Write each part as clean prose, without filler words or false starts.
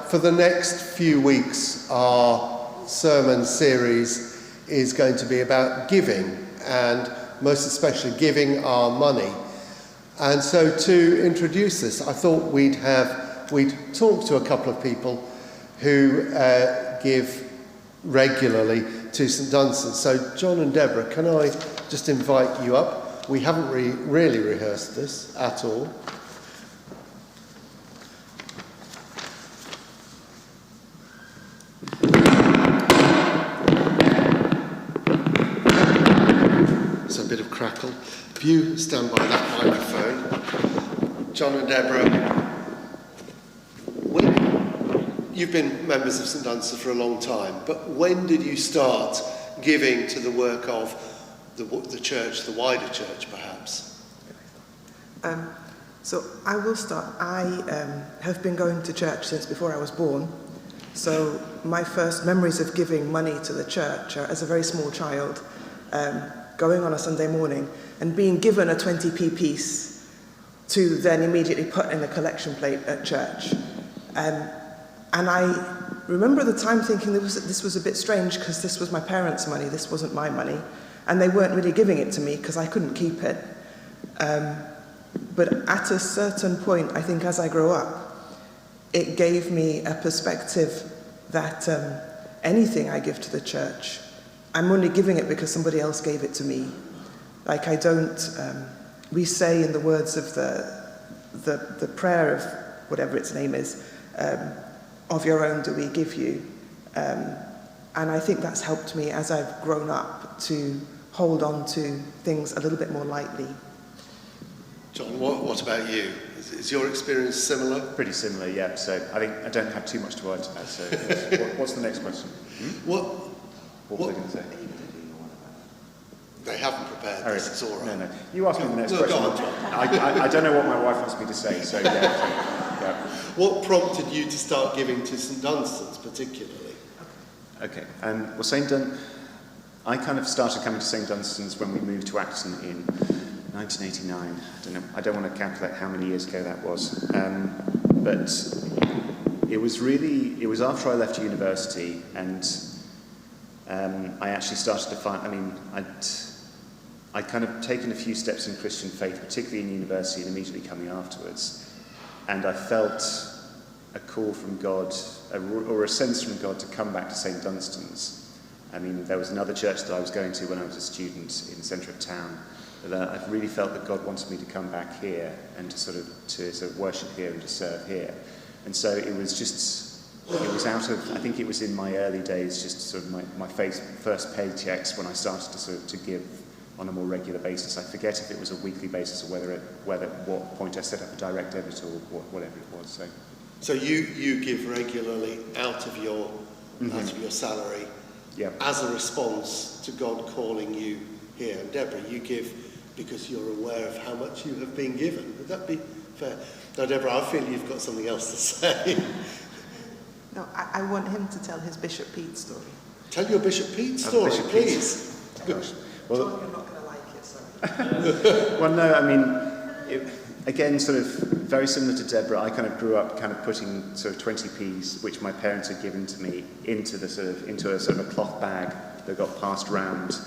For the next few weeks, our sermon series is going to be about giving, and most especially giving our money. And so to introduce this, I thought we'd talk to a couple of people who give regularly to St Dunstan's. So John and Deborah, can I just invite you up? We haven't really rehearsed this at all. There's a bit of crackle. If you stand by that microphone, John and Deborah, you've been members of St Dunstan's for a long time, but when did you start giving to the work of the church, the wider church perhaps? So I will start. I have been going to church since before I was born. So my first memories of giving money to the church are as a very small child, going on a Sunday morning and being given a 20p piece to then immediately put in the collection plate at church. And I remember at the time thinking this was a bit strange because this was my parents' money, this wasn't my money, and they weren't really giving it to me because I couldn't keep it. But at a certain point, I think as I grow up, it gave me a perspective that anything I give to the church, I'm only giving it because somebody else gave it to me. Like I don't, we say in the words of the prayer of whatever its name is, of your own do we give you. And I think that's helped me as I've grown up to hold on to things a little bit more lightly. John, what about you? Is your experience similar? Pretty similar, yeah. So I think I don't have too much to add to that. So what's the next question? What were they going to say? They haven't prepared this, it's all right. No. You ask me the next question. Go on, John. I don't know what my wife wants me to say, so yeah. What prompted you to start giving to St Dunstan's particularly? Okay, well, I kind of started coming to St Dunstan's when we moved to Acton in 1989. I don't want to calculate how many years ago that was. But it was after I left university, and I actually started to find, I'd kind of taken a few steps in Christian faith, particularly in university and immediately coming afterwards. And I felt a call from God, or a sense from God to come back to St Dunstan's. There was another church that I was going to when I was a student in the centre of town. But I really felt that God wanted me to come back here and to sort of worship here and to serve here. And so it was out of, I think it was in my early days, just sort of my first paychecks when I started to give on a more regular basis. I forget if it was a weekly basis or what point I set up a direct debit or whatever it was. So you give regularly out of your salary, yeah, as a response to God calling you here. And Deborah, you give because you're aware of how much you have been given. Would that be fair? Now, Deborah, I feel you've got something else to say. No, I want him to tell his Bishop Pete story. Tell your Bishop Pete story, Bishop please. Gosh. Well, John, you're not going to like it, sorry. Well, no, again, sort of very similar to Deborah, I kind of grew up kind of putting sort of 20p's, which my parents had given to me, into a sort of a cloth bag that got passed round,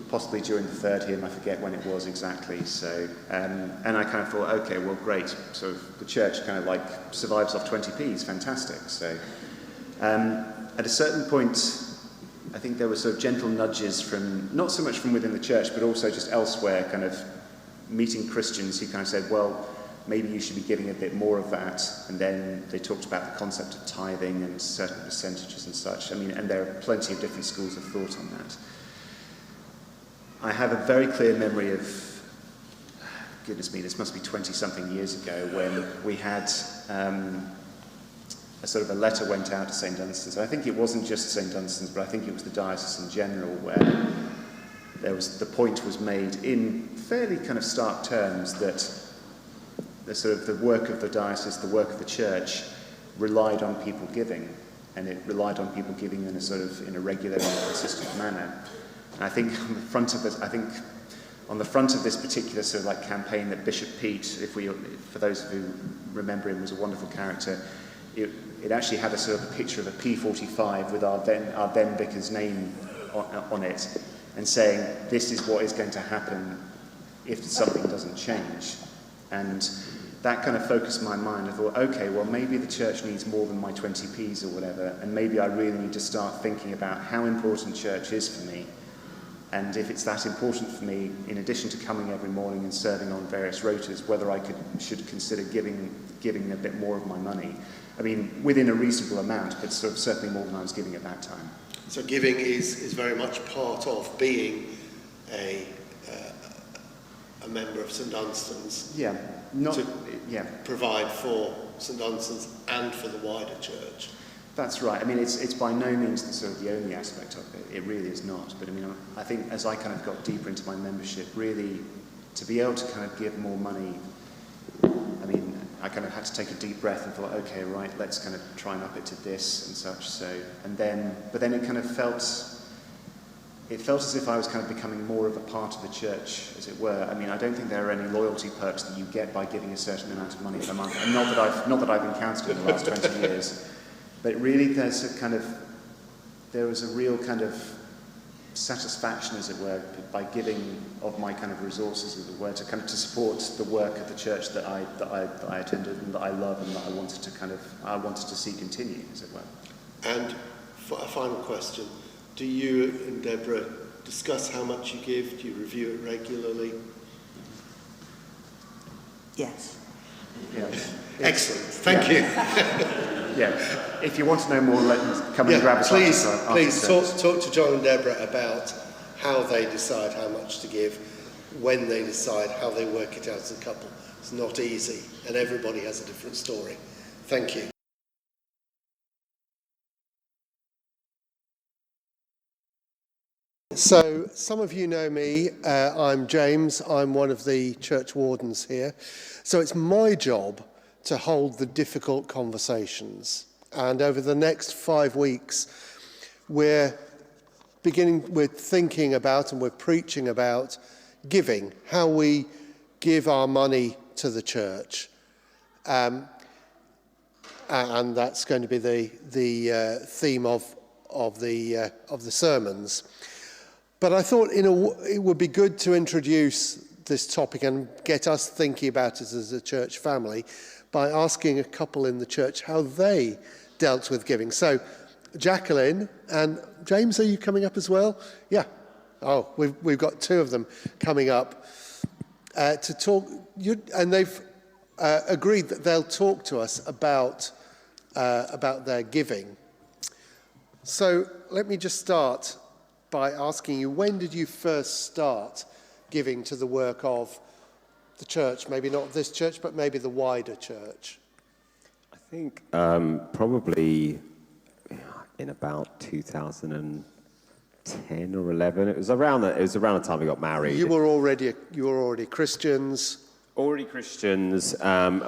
possibly during the third hymn, I forget when it was exactly. So, and I kind of thought, okay, well, great. So the church kind of like survives off 20p's, fantastic. So, at a certain point, I think there were sort of gentle nudges from, not so much from within the church, but also just elsewhere, kind of meeting Christians who kind of said, well, maybe you should be giving a bit more of that. And then they talked about the concept of tithing and certain percentages and such. And there are plenty of different schools of thought on that. I have a very clear memory of, goodness me, this must be 20-something years ago, when we had a sort of a letter went out to St Dunstan's. I think it wasn't just St Dunstan's, but I think it was the diocese in general, where the point was made in fairly kind of stark terms that the work of the diocese, the work of the church, relied on people giving, and it relied on people giving in a regular and consistent manner. And I think on the front of this particular sort of like campaign that Bishop Pete, for those who remember him, was a wonderful character. it actually had a sort of a picture of a P45 with our then vicar's name on it, and saying, this is what is going to happen if something doesn't change. And that kind of focused my mind. I thought, okay, well, maybe the church needs more than my 20p's or whatever, and maybe I really need to start thinking about how important church is for me. And if it's that important for me, in addition to coming every morning and serving on various rotas, whether I should consider giving a bit more of my money. I mean, within a reasonable amount, but sort of certainly more than I was giving at that time. So giving is very much part of being a member of St Dunstan's. Yeah, Provide for St Dunstan's and for the wider church. That's right. I mean, it's by no means the only aspect of it. It really is not. But I mean, I think as I kind of got deeper into my membership, really, to be able to kind of give more money, I mean, I kind of had to take a deep breath and thought, okay, right, let's kind of try and up it to this and such. So, but then it kind of felt as if I was kind of becoming more of a part of the church, as it were. I mean, I don't think there are any loyalty perks that you get by giving a certain amount of money per month, and not that I've encountered in the last 20 years. But really, there was a real kind of satisfaction, as it were, by giving of my kind of resources, as it were, to support the work of the church that I attended and that I love and that I wanted to see continue, as it were. And for a final question, do you and Deborah discuss how much you give? Do you review it regularly? Yes. Yeah. Excellent. Thank you. Yeah. If you want to know more, come and grab us. Please talk to John and Deborah about how they decide how much to give, when they decide, how they work it out as a couple. It's not easy, and everybody has a different story. Thank you. So, some of you know me. I'm James. I'm one of the church wardens here. So it's my job to hold the difficult conversations. And over the next 5 weeks, we're thinking about and we're preaching about giving, how we give our money to the church. And that's going to be the theme of the sermons. But I thought it would be good to introduce this topic and get us thinking about it as a church family by asking a couple in the church how they dealt with giving. So, Jacqueline and James, are you coming up as well? Yeah. Oh, we've got two of them coming up to talk. And they've agreed that they'll talk to us about their giving. So let me just start by asking you, when did you first start giving to the work of the church? Maybe not this church, but maybe the wider church. I think probably in about 2010 or 11. It was around the time we got married. You were already Christians. Already Christians, and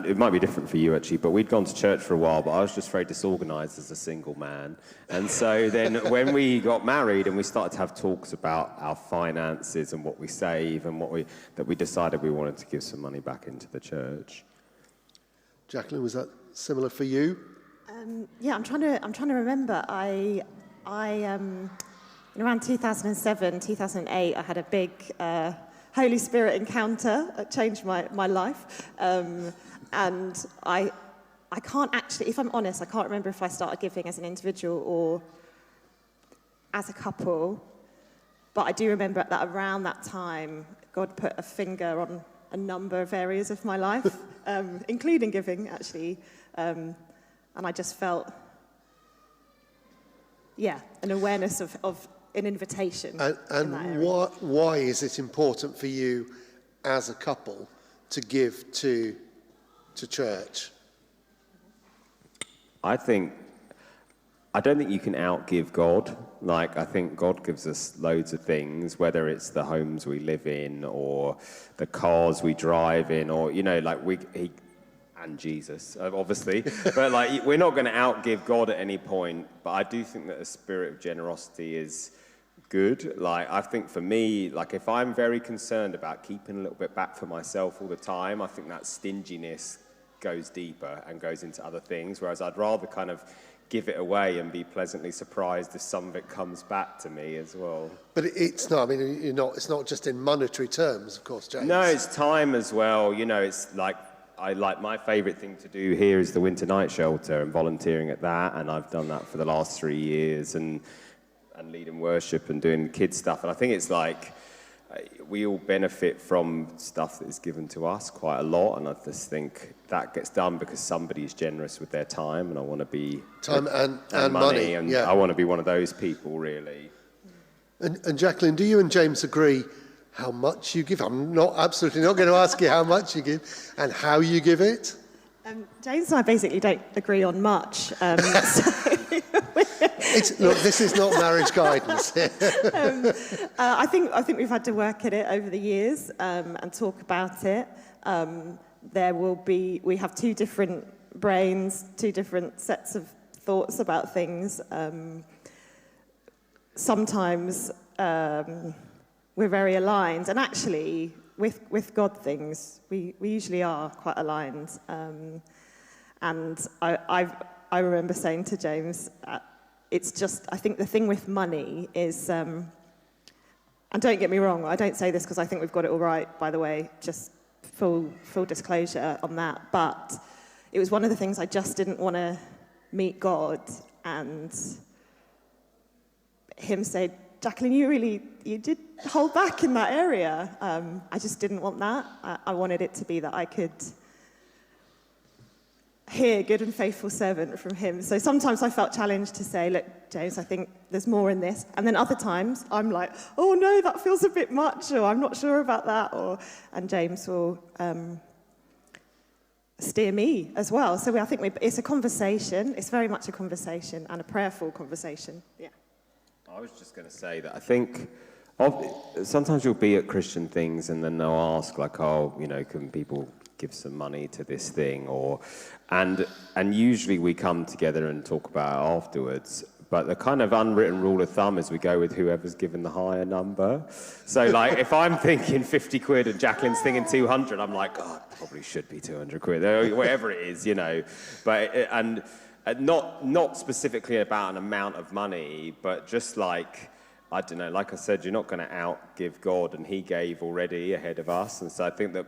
it might be different for you actually, but we'd gone to church for a while, but I was just very disorganised as a single man. And so then when we got married and we started to have talks about our finances and what we save and that we decided we wanted to give some money back into the church. Jacqueline, was that similar for you? Yeah, I'm trying to remember. I in around 2007, 2008, I had a big Holy Spirit encounter that changed my life. And I can't actually, if I'm honest, I can't remember if I started giving as an individual or as a couple. But I do remember that around that time, God put a finger on a number of areas of my life, including giving, actually. And I just felt, an awareness of an invitation. And why is it important for you as a couple to give to church? I don't think you can outgive God. Like, I think God gives us loads of things, whether it's the homes we live in or the cars we drive in, or, and Jesus, obviously. But, we're not going to outgive God at any point. But I do think that a spirit of generosity is good. I think for me, if I'm very concerned about keeping a little bit back for myself all the time, I think that stinginess goes deeper and goes into other things, whereas I'd rather kind of give it away and be pleasantly surprised if some of it comes back to me as well. But it's not, I mean, it's not just in monetary terms, of course, James. No, it's time as well. You know, it's like, my favourite thing to do here is the Winter Night Shelter and volunteering at that, and I've done that for the last 3 years, and leading worship and doing kids stuff. And I think it's like, we all benefit from stuff that is given to us quite a lot, and I just think that gets done because somebody is generous with their time, and I want to be time and money, and yeah. I want to be one of those people, really. And Jacqueline, do you and James agree how much you give? I'm absolutely not going to ask you how much you give and how you give it. James and I basically don't agree on much. Look, this is not marriage guidance. I think we've had to work at it over the years and talk about it. We have two different brains, two different sets of thoughts about things. Sometimes we're very aligned, and actually, with God things, we usually are quite aligned. And I remember saying to James, it's just, I think the thing with money is, and don't get me wrong, I don't say this because I think we've got it all right, by the way, just full disclosure on that, but it was one of the things I just didn't want to meet God and him say, Jacqueline, you did hold back in that area. I just didn't want that. I wanted it to be that I could hear good and faithful servant from him. So sometimes I felt challenged to say, look, James, I think there's more in this. And then other times I'm like, oh no, that feels a bit much, or I'm not sure about that. And James will steer me as well. So I think it's a conversation. It's very much a conversation and a prayerful conversation. Yeah. I was just going to say that I think sometimes you'll be at Christian things and then they'll ask like, oh, can people give some money to this thing, and usually we come together and talk about it afterwards. But the kind of unwritten rule of thumb is we go with whoever's given the higher number. So like if I'm thinking 50 quid and Jacqueline's thinking 200, I'm like, oh, it probably should be 200 quid, or whatever it is, But and not specifically about an amount of money, but just like, I don't know, like I said, you're not going to outgive God, and he gave already ahead of us. And so I think that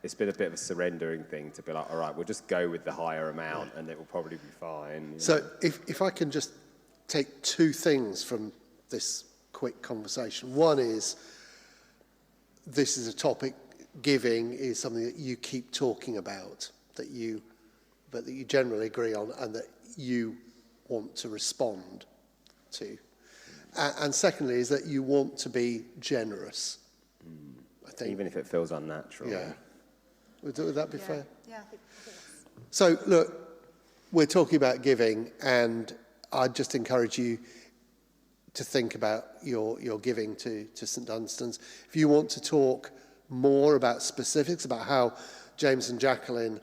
it's been a bit of a surrendering thing to be like, all right, we'll just go with the higher amount and it will probably be fine. So if I can just take two things from this quick conversation. One is, this is a topic, giving is something that you keep talking about, but that you generally agree on and that you want to respond to. And secondly is that you want to be generous, I think. Even if it feels unnatural. Yeah. Would that be fair? Yeah, I think that's... So, look, we're talking about giving, and I'd just encourage you to think about your giving to St Dunstan's. If you want to talk more about specifics, about how James and Jacqueline,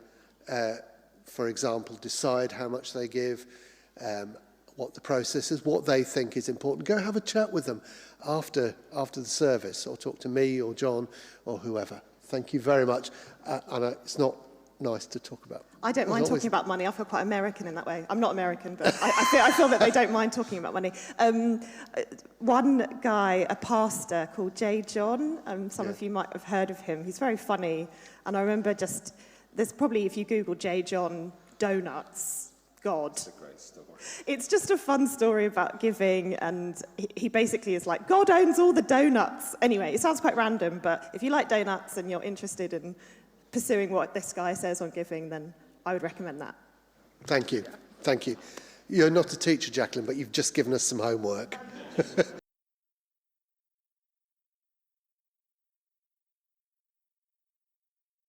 for example, decide how much they give, what the process is, what they think is important, go have a chat with them after the service, or talk to me or John or whoever. Thank you very much. And it's not nice to talk about. I don't mind talking about money. I feel quite American in that way. I'm not American, but I feel that they don't mind talking about money. One guy, a pastor called J. John, some of you might have heard of him. He's very funny. And I remember there's probably, if you Google J. John donuts, God. It's a great story. It's just a fun story about giving, and he basically is like, God owns all the donuts. Anyway, it sounds quite random, but if you like donuts and you're interested in pursuing what this guy says on giving, then I would recommend that. Thank you. Thank you. You're not a teacher, Jacqueline, but you've just given us some homework.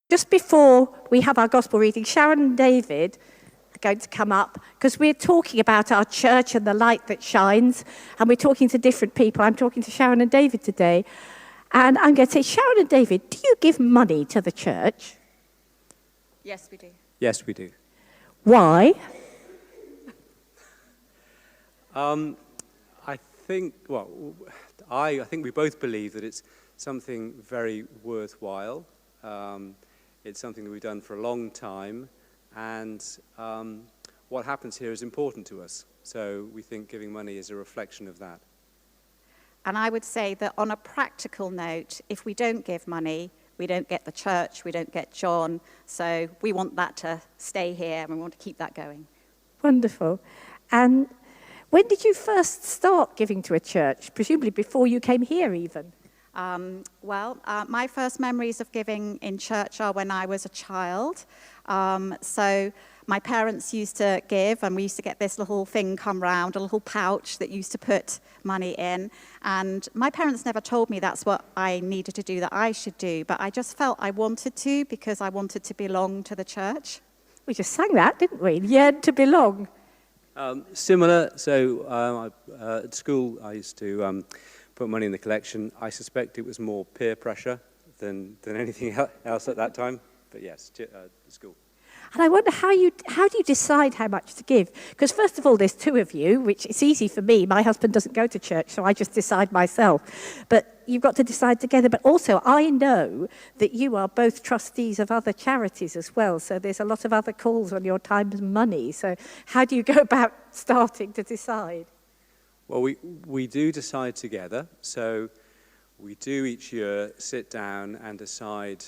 Just before we have our gospel reading, Sharon and David are going to come up, because we're talking about our church and the light that shines, and we're talking to different people. I'm talking to Sharon and David today, and I'm going to say, Sharon and David, do you give money to the church? Yes, we do. Yes, we do. Why? I think we both believe that it's something very worthwhile. It's something that we've done for a long time, and what happens here is important to us. So we think giving money is a reflection of that. And I would say that on a practical note, if we don't give money, we don't get the church, we don't get John. So we want that to stay here and we want to keep that going. Wonderful. And when did you first start giving to a church? Presumably before you came here even. My first memories of giving in church are when I was a child. So my parents used to give, and we used to get this little thing come round, a little pouch that used to put money in. And my parents never told me that's what I needed to do, that I should do. But I just felt I wanted to because I wanted to belong to the church. We just sang that, didn't we? Yearn to belong. Similar. So at school, I used to put money in the collection. I suspect it was more peer pressure than anything else at that time. But yes, school. And I wonder how do you decide how much to give? Because first of all, there's two of you, which it's easy for me. My husband doesn't go to church, so I just decide myself. But you've got to decide together. But also, I know that you are both trustees of other charities as well. So there's a lot of other calls on your time and money. So how do you go about starting to decide? Well, we do decide together. So we do each year sit down and decide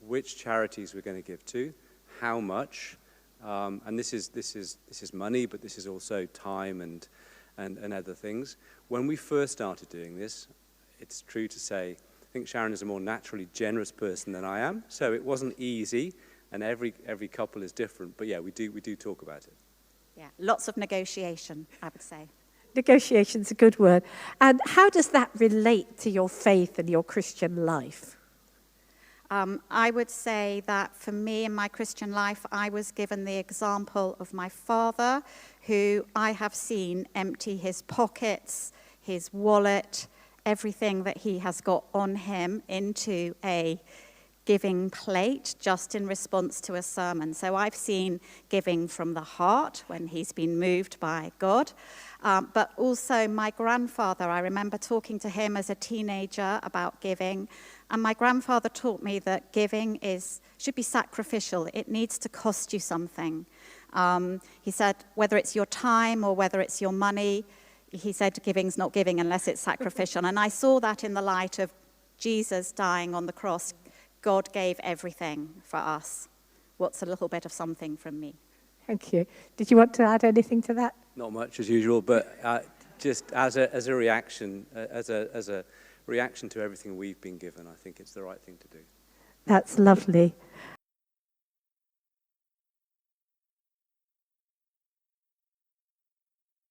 which charities we're going to give to, how much, and this is money, but this is also time and other things. When we first started doing this, it's true to say, I think Sharon is a more naturally generous person than I am, so it wasn't easy, and every couple is different. But yeah, we do talk about it. Yeah, lots of negotiation, I would say. Negotiation's a good word. And how does that relate to your faith and your Christian life? I would say that for me in my Christian life, I was given the example of my father, who I have seen empty his pockets, his wallet, everything that he has got on him into a giving plate just in response to a sermon. So I've seen giving from the heart when he's been moved by God. But also my grandfather, I remember talking to him as a teenager about giving. And my grandfather taught me that giving should be sacrificial. It needs to cost you something. He said, whether it's your time or whether it's your money, he said giving's not giving unless it's sacrificial. And I saw that in the light of Jesus dying on the cross. God gave everything for us. What's a little bit of something from me? Thank you. Did you want to add anything to that? Not much as usual, but just as a reaction, as a reaction to everything we've been given, I think it's the right thing to do. That's lovely.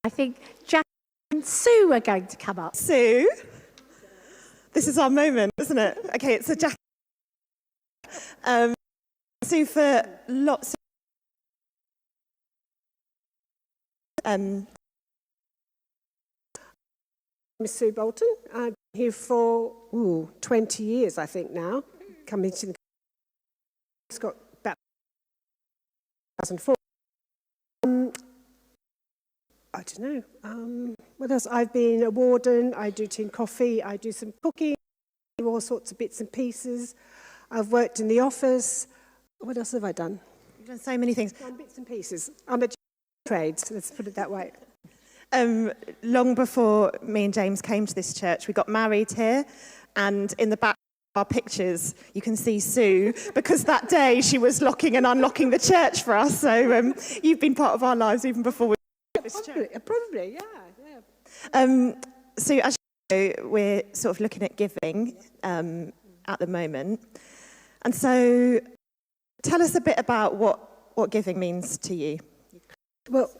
I think Jack and Sue are going to come up. Sue, this is our moment, isn't it? Okay, it's a Jack. Sue, for lots of I'm Sue Bolton. I've been here for 20 years, I think now. Coming to the it's got about 2004. I don't know. What else? I've been a warden. I do tea and coffee. I do some cooking, all sorts of bits and pieces. I've worked in the office. What else have I done? You've done so many things. Done bits and pieces. I'm a trade, let's put it that way. Long before me and James came to this church, we got married here, and in the back of our pictures, you can see Sue, because that day she was locking and unlocking the church for us. So you've been part of our lives even before we got this church. Probably, yeah. So as you know, we're sort of looking at giving at the moment, and so tell us a bit about what giving means to you. Well,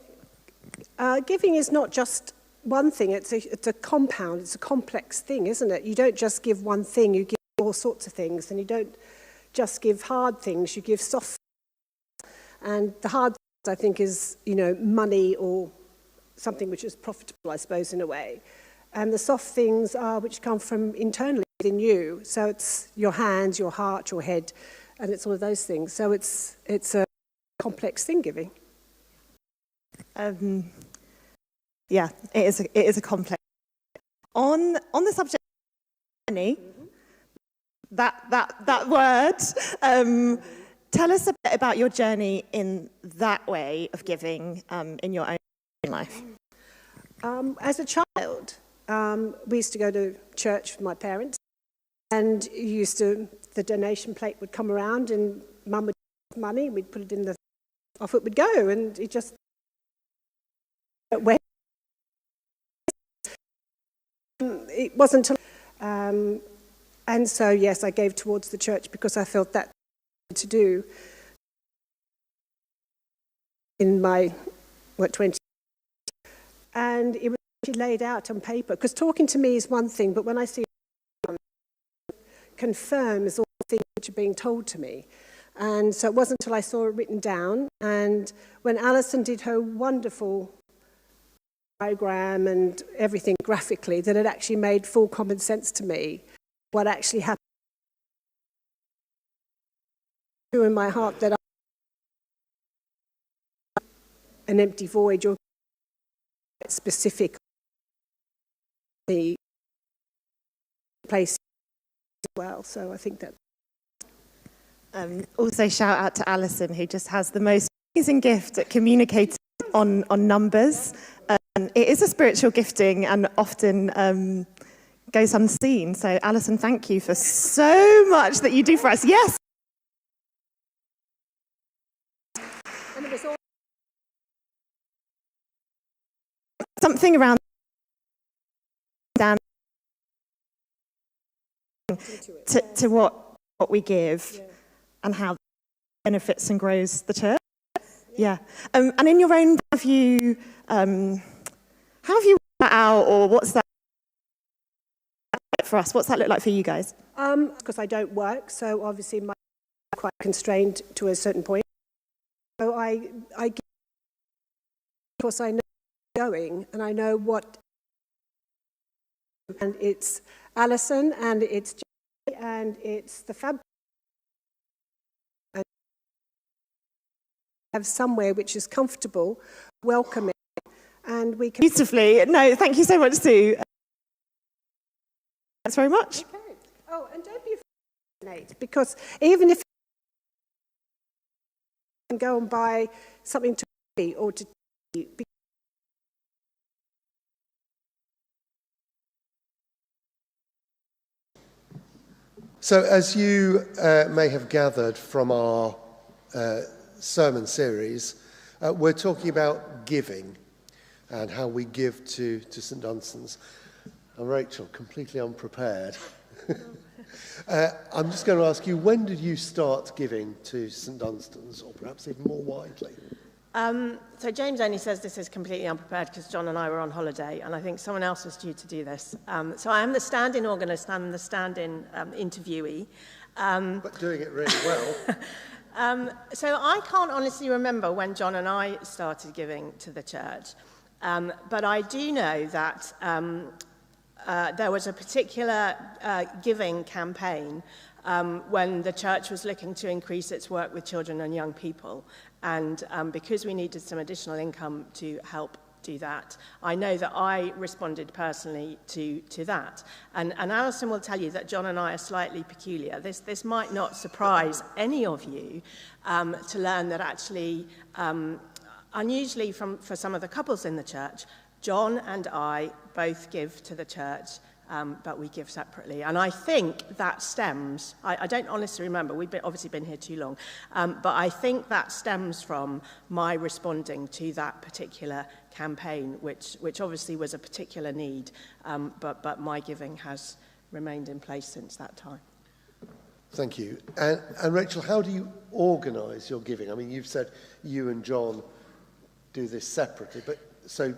giving is not just one thing, it's a compound, it's a complex thing, isn't it? You don't just give one thing, you give all sorts of things, and you don't just give hard things, you give soft things. And the hard things, I think, is, money or something which is profitable, I suppose, in a way. And the soft things are which come from internally within you. So it's your hands, your heart, your head, and it's all of those things. So it's a complex thing, giving. Yeah, it is a complex. On the subject of money, that word. Tell us a bit about your journey in that way of giving in your own life. As a child, we used to go to church with my parents, and the donation plate would come around, and Mum would give money, we'd put it in off it would go, and it just went. It wasn't until, and so yes, I gave towards the church because I felt that to do in my 20s, and it was actually laid out on paper, because talking to me is one thing, but when I see it confirms all the things which are being told to me. And so it wasn't until I saw it written down, and when Alison did her wonderful diagram and everything graphically, that it actually made full common sense to me what actually happened in my heart, that an empty void, you're specific the place as well. So I think that. Also shout out to Alison, who just has the most amazing gift at communicating on numbers. It is a spiritual gifting and often goes unseen. So Alison, thank you for so much that you do for us. Yes. And it was all something around to what we give, yeah, and how it benefits and grows the church. Yeah. And in your own, how have you worked that out, or what's that for us? What's that look like for you guys? Because I don't work, so obviously my I'm quite constrained to a certain point. So I give, because I know where I'm going, and I know what, and it's Alison, and it's Jay, and it's the Fab. And have somewhere which is comfortable, welcoming, and we can. Beautifully. No, thank you so much, Sue. Thanks very much. Okay. Oh, and don't be afraid, Nate, because even if you can go and buy something to eat or to eat. So as you may have gathered from our sermon series, we're talking about giving and how we give to St Dunstan's. And Rachel, completely unprepared. I'm just going to ask you, when did you start giving to St Dunstan's, or perhaps even more widely? So James only says this is completely unprepared because John and I were on holiday, and I think someone else was due to do this. So I am the stand-in organist, I'm the stand-in interviewee. But doing it really well. So I can't honestly remember when John and I started giving to the church, but I do know that there was a particular giving campaign when the church was looking to increase its work with children and young people. And because we needed some additional income to help do that, I know that I responded personally to that. And Alison will tell you that John and I are slightly peculiar. This might not surprise any of you to learn that actually, unusually for some of the couples in the church, John and I both give to the church, but we give separately. And I think that stems, I don't honestly remember, we've obviously been here too long, but I think that stems from my responding to that particular campaign, which obviously was a particular need, but my giving has remained in place since that time. Thank you. And Rachel, how do you organise your giving? I mean, you've said you and John do this separately, but so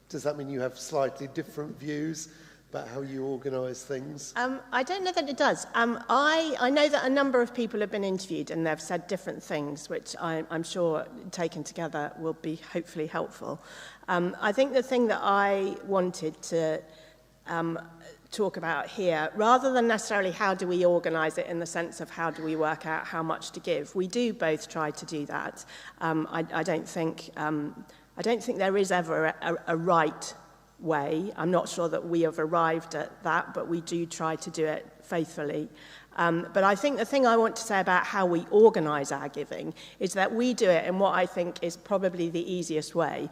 does that mean you have slightly different views about how you organise things? I don't know that it does. I know that a number of people have been interviewed and they've said different things, which I'm sure taken together will be hopefully helpful. I think the thing that I wanted to talk about here, rather than necessarily how do we organise it in the sense of how do we work out how much to give, we do both try to do that. I don't think there is ever a right way. I'm not sure that we have arrived at that, but we do try to do it faithfully. But I think the thing I want to say about how we organise our giving is that we do it in what I think is probably the easiest way.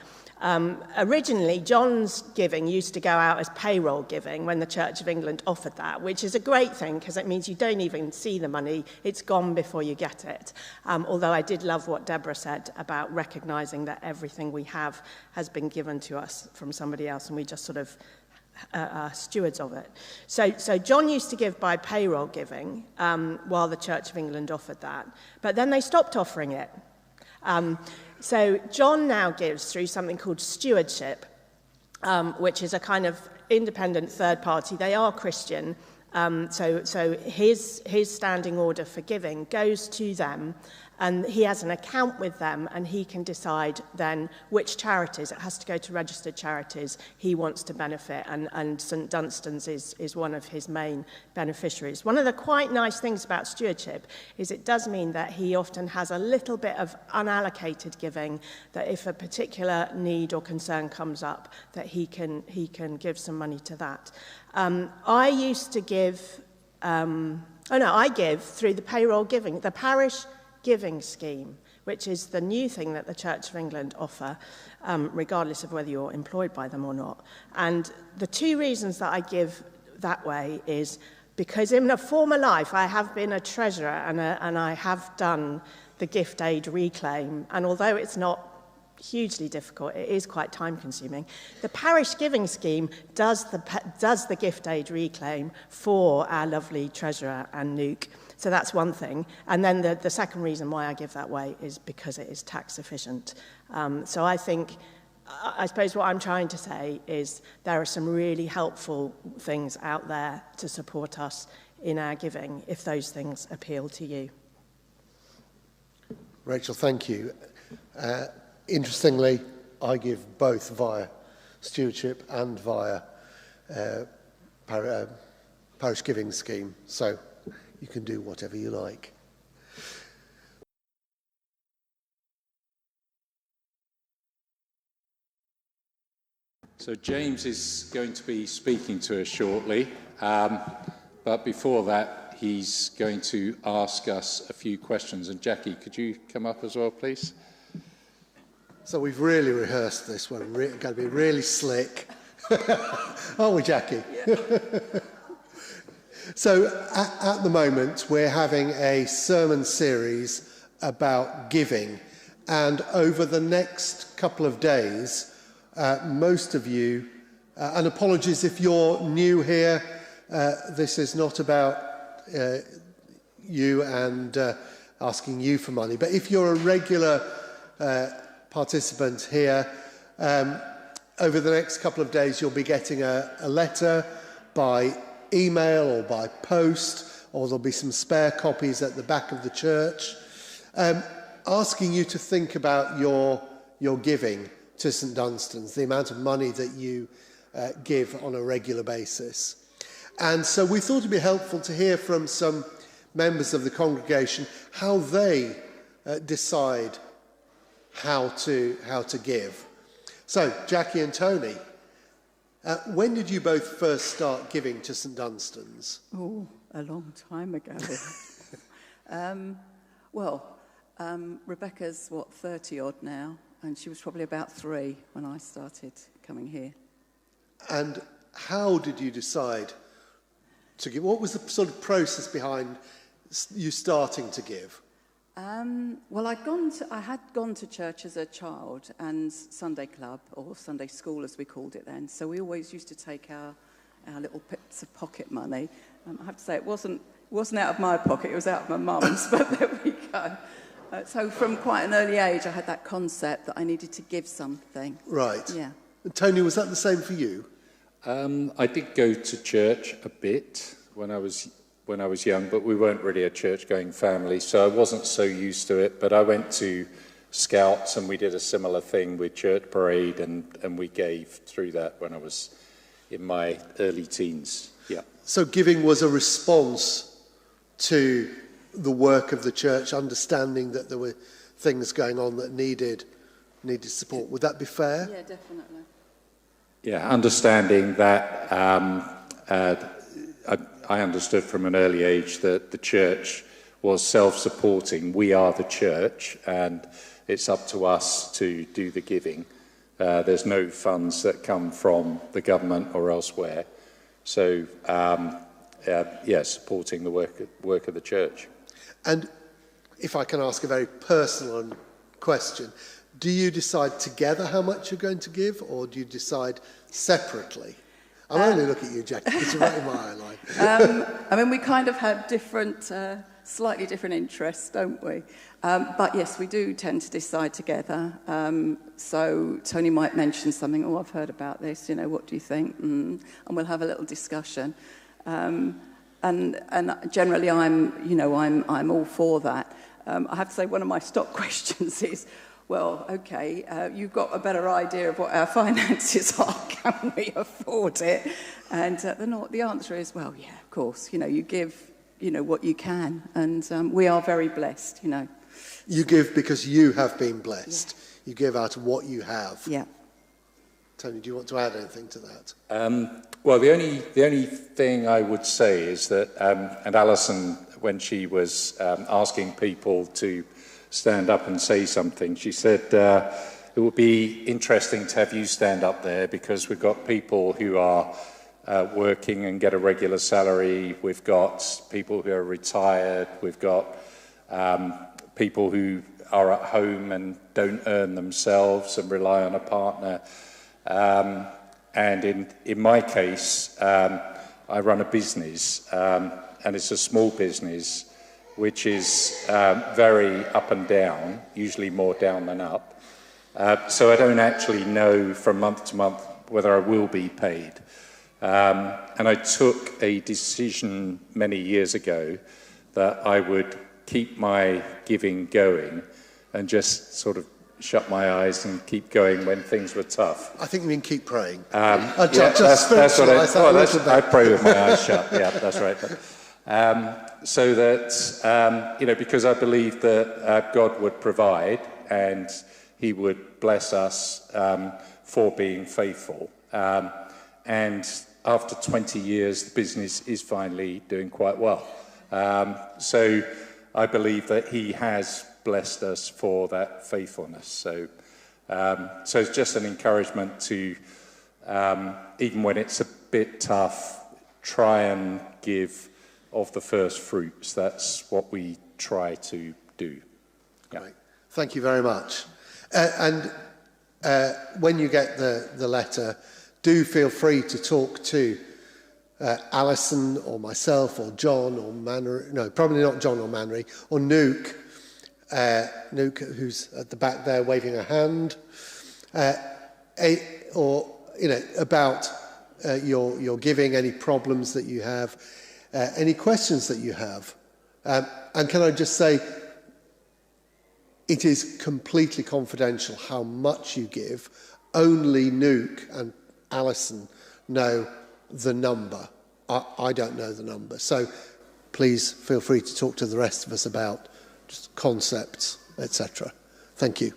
Originally, John's giving used to go out as payroll giving when the Church of England offered that, which is a great thing because it means you don't even see the money. It's gone before you get it. Although I did love what Deborah said about recognising that everything we have has been given to us from somebody else and we just sort of stewards of it. So John used to give by payroll giving while the Church of England offered that. But then they stopped offering it. So John now gives through something called stewardship, which is a kind of independent third party. They are Christian. So his standing order for giving goes to them, and he has an account with them, and he can decide then which charities, it has to go to registered charities, he wants to benefit, and St Dunstan's is one of his main beneficiaries. One of the quite nice things about stewardship is it does mean that he often has a little bit of unallocated giving, that if a particular need or concern comes up, that he can give some money to that. I used to give, I give through the payroll giving, the parish giving scheme, which is the new thing that the Church of England offer, regardless of whether you're employed by them or not. And the two reasons that I give that way is because in a former life I have been a treasurer and I have done the gift aid reclaim, and although it's not hugely difficult, it is quite time consuming. The parish giving scheme does the gift aid reclaim for our lovely treasurer and Nuke. So that's one thing. And then the second reason why I give that way is because it is tax efficient. So I suppose what I'm trying to say is there are some really helpful things out there to support us in our giving if those things appeal to you. Rachel, thank you. Interestingly, I give both via stewardship and via parish giving scheme. So you can do whatever you like. So James is going to be speaking to us shortly, but before that he's going to ask us a few questions. And Jackie, could you come up as well, please? So we've really rehearsed this. We're going to be really slick. Aren't we, Jackie? Yeah. So at the moment, we're having a sermon series about giving. And over the next couple of days, most of you, and apologies if you're new here, this is not about you and asking you for money. But if you're a regular participant here, over the next couple of days, you'll be getting a letter by email or by post, or there'll be some spare copies at the back of the church, asking you to think about your giving to St Dunstan's, the amount of money that you give on a regular basis. And so we thought it'd be helpful to hear from some members of the congregation how they decide how to give. So, Jackie and Tony, when did you both first start giving to St Dunstan's? Oh, a long time ago. Rebecca's, 30 odd now, and she was probably about 3 when I started coming here. And how did you decide to give? What was the sort of process behind you starting to give? I had gone to church as a child and Sunday club, or Sunday school as we called it then. So we always used to take our little bits of pocket money. I have to say it wasn't out of my pocket, it was out of my mum's, but there we go. So from quite an early age, I had that concept that I needed to give something. Right. Yeah. And Tony, was that the same for you? I did go to church a bit when I was young, but we weren't really a church-going family, so I wasn't so used to it. But I went to Scouts, and we did a similar thing with church parade, and we gave through that when I was in my early teens. Yeah. So giving was a response to the work of the church, understanding that there were things going on that needed support. Would that be fair? Yeah, definitely. Yeah, understanding that I understood from an early age that the church was self-supporting. We are the church, and it's up to us to do the giving. There's no funds that come from the government or elsewhere. So, supporting the work of the church. And if I can ask a very personal question, do you decide together how much you're going to give, or do you decide separately? I'm only looking at you, Jackie, because you're right in my eye line. I mean, we kind of have different, slightly different interests, don't we? But yes, we do tend to decide together. So Tony might mention something, oh, I've heard about this, you know, what do you think? And we'll have a little discussion. And generally I'm all for that. I have to say one of my stock questions is, well, okay, you've got a better idea of what our finances are. Can we afford it? And the answer is, well, yeah, of course. You know, you give, you know, what you can. And we are very blessed, you know. You give because you have been blessed. Yeah. You give out of what you have. Yeah. Tony, do you want to add anything to that? Well, the only thing I would say is that, and Alison, when she was asking people to stand up and say something, she said it would be interesting to have you stand up there, because we've got people who are working and get a regular salary, we've got people who are retired, we've got people who are at home and don't earn themselves and rely on a partner. And in my case, I run a business, and it's a small business, which is very up and down, usually more down than up. So I don't actually know from month to month whether I will be paid. And I took a decision many years ago that I would keep my giving going and just sort of shut my eyes and keep going when things were tough. I think you mean keep praying. That's what I pray with my eyes shut. Yeah, that's right. So that, because I believe that God would provide and he would bless us for being faithful. And after 20 years, the business is finally doing quite well. So I believe that he has blessed us for that faithfulness. So it's just an encouragement to, even when it's a bit tough, try and give of the first fruits. That's what we try to do. Yeah. Great. Thank you very much. And when you get the letter, do feel free to talk to Alison or myself or John or Manry. No, probably not John or Manry, or Nuke. Nuke, who's at the back there waving a hand, about your giving, any problems that you have, any questions that you have. And can I just say, it is completely confidential how much you give. Only Nuke and Alison know the number. I don't know the number. So please feel free to talk to the rest of us about just concepts, etc. Thank you.